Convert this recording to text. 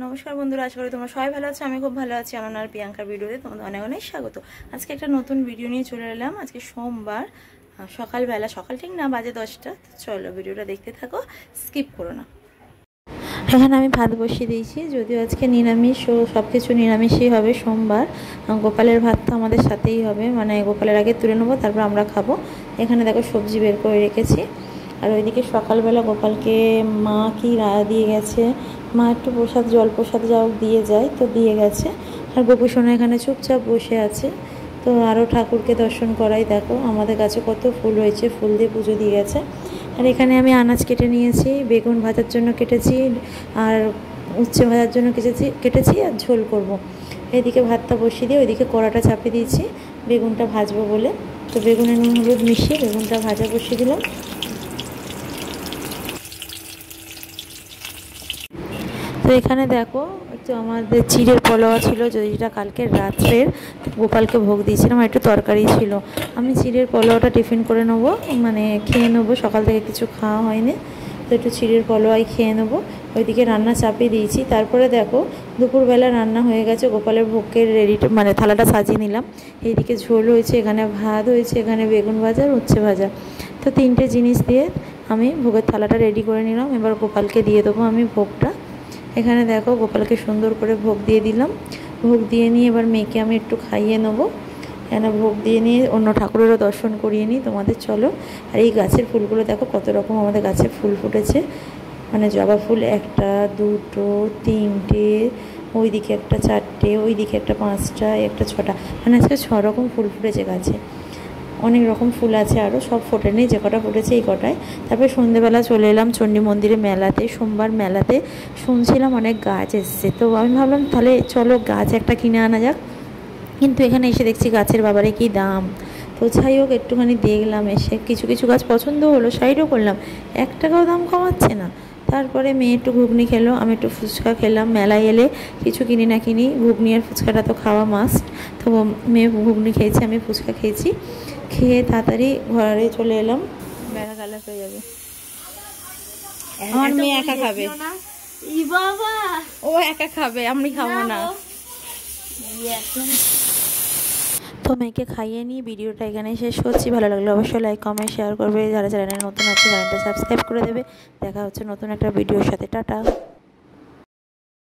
নমস্কার বন্ধুরা, আশা করি তোমরা সবাই ভালো আছো। আমি খুব ভালো আছি। আমার আর প্রিয়াঙ্কার ভিডিওতে তোমাদের অনেক অনেক স্বাগত। আজকে একটা নতুন ভিডিও নিয়ে চলে এলাম। আজকে সোমবার সকালবেলা, সকাল ঠিক না, বাজে 10টা। চলো ভিডিওটা দেখতে থাকো, স্কিপ করো না। এখানে আমি ভাত বসিয়ে দিয়েছি, যদিও আজকে নিরামিষ ও সব কিছু নিরামিষই হবে। সোমবার গোপালের ভাত তো আমাদের সাথেই হবে, মানে গোপালের আগে তুলে নেবো, তারপর আমরা খাবো। এখানে দেখো সবজি বের করে রেখেছি। আর ওইদিকে সকালবেলা গোপালকে মা কি রাড়া দিয়ে গেছে, মা একটু প্রসাদ, জল প্রসাদ যাও দিয়ে যায়, তো দিয়ে গেছে। আর গোপু সোনা এখানে চুপচাপ বসে আছে। তো আরও ঠাকুরকে দর্শন করাই, দেখো আমাদের কাছে কত ফুল হয়েছে, ফুল দিয়ে পুজো দিয়ে গেছে। আর এখানে আমি আনাজ কেটে নিয়েছি, বেগুন ভাজার জন্য কেটেছি, আর উচ্ছে ভাজার জন্য কেটেছি আর ঝোল করব। এদিকে ভাতটা বসিয়ে দিয়ে ওইদিকে কড়াটা চাপিয়ে দিয়েছি বেগুনটা ভাজবো বলে। তো বেগুনে নুন হলুদ মিশিয়ে বেগুনটা ভাজা বসিয়ে দিলাম। তো এখানে দেখো, তো আমাদের চিড়ের পোলাও ছিল, যেটা কালকে রাত্রের গোপালকে ভোগ দিয়েছিলাম, একটু তরকারি ছিল। আমি চিড়ের পোলাওটা টিফিন করে নেবো, মানে খেয়ে নেবো, সকাল থেকে কিছু খাওয়া হয়নি, তো একটু চিড়ের পোলাওই খেয়ে নেবো। ওইদিকে রান্না চাপিয়ে দিয়েছি। তারপরে দেখো দুপুরবেলা রান্না হয়ে গেছে, গোপালের ভোগকে রেডি, মানে থালাটা সাজিয়ে নিলাম। এইদিকে ঝোল হয়েছে, এখানে ভাত হয়েছে, এখানে বেগুন ভাজা আর উচ্ছে ভাজা। তো তিনটে জিনিস দিয়ে আমি ভোগের থালাটা রেডি করে নিলাম। এবার গোপালকে দিয়ে দেবো আমি ভোগটা। এখানে দেখো গোপালকে সুন্দর করে ভোগ দিয়ে দিলাম। ভোগ দিয়ে নিয়ে এবার মেয়েকে আমি একটু খাইয়ে নেবো। এখানে ভোগ দিয়ে নিয়ে অন্য ঠাকুরেরও দর্শন করিয়ে নিই তোমাদের, চলো। আর এই গাছের ফুলগুলো দেখো কত রকম আমাদের গাছে ফুল ফুটেছে, মানে জবা ফুল একটা, দুটো, তিনটে, ওইদিকে একটা চারটে, ওইদিকে একটা পাঁচটা, একটা ছটা, মানে আজকে 6 রকম ফুল ফুটেছে গাছে। অনেক রকম ফুল আছে, আরও সব ফোটেনি, যে কটা ফুটেছে এই কটায়। তারপরে সন্ধ্যেবেলা চলে এলাম চণ্ডী মন্দিরে মেলাতে, সোমবার মেলাতে। শুনছিলাম অনেক গাছ এসছে, তো আমি ভাবলাম তাহলে চলো গাছ একটা কিনে আনা যাক। কিন্তু এখানে এসে দেখছি গাছের বাবারে কি দাম। তো যাই হোক একটুখানি দেখলাম, এসে কিছু কিছু গাছ পছন্দ হলো, সাইডও করলাম, 1 টাকাও দাম কমাচ্ছে না। তারপরে মেয়ে একটু ঘুগনি খেলো, আমি একটু ফুচকা খেলাম। মেলায় এলে কিছু কিনি না কিনি, ঘুগনি আর ফুচকাটা তো খাওয়া মাস্ট। তো মেয়ে ঘুগনি খেয়েছে, আমি ফুচকা খেয়েছি। খেয়ে তাড়াতাড়ি ঘরে চলে এলাম। বেলা গালা হয়ে যাবে, আমার মেয়ে একা খাবে। ও একা খাবে, আমি খাবো না। তো মেয়েকে খাইয়ে নিয়ে ভিডিওটা এখানে শেষ করছি। ভালো লাগলে অবশ্যই লাইক কমেন্ট শেয়ার করবে। যারা চ্যানেলে নতুন আছে চ্যানেলটা সাবস্ক্রাইব করে দেবে। দেখা হচ্ছে নতুন একটা ভিডিওর সাথে। টাটা।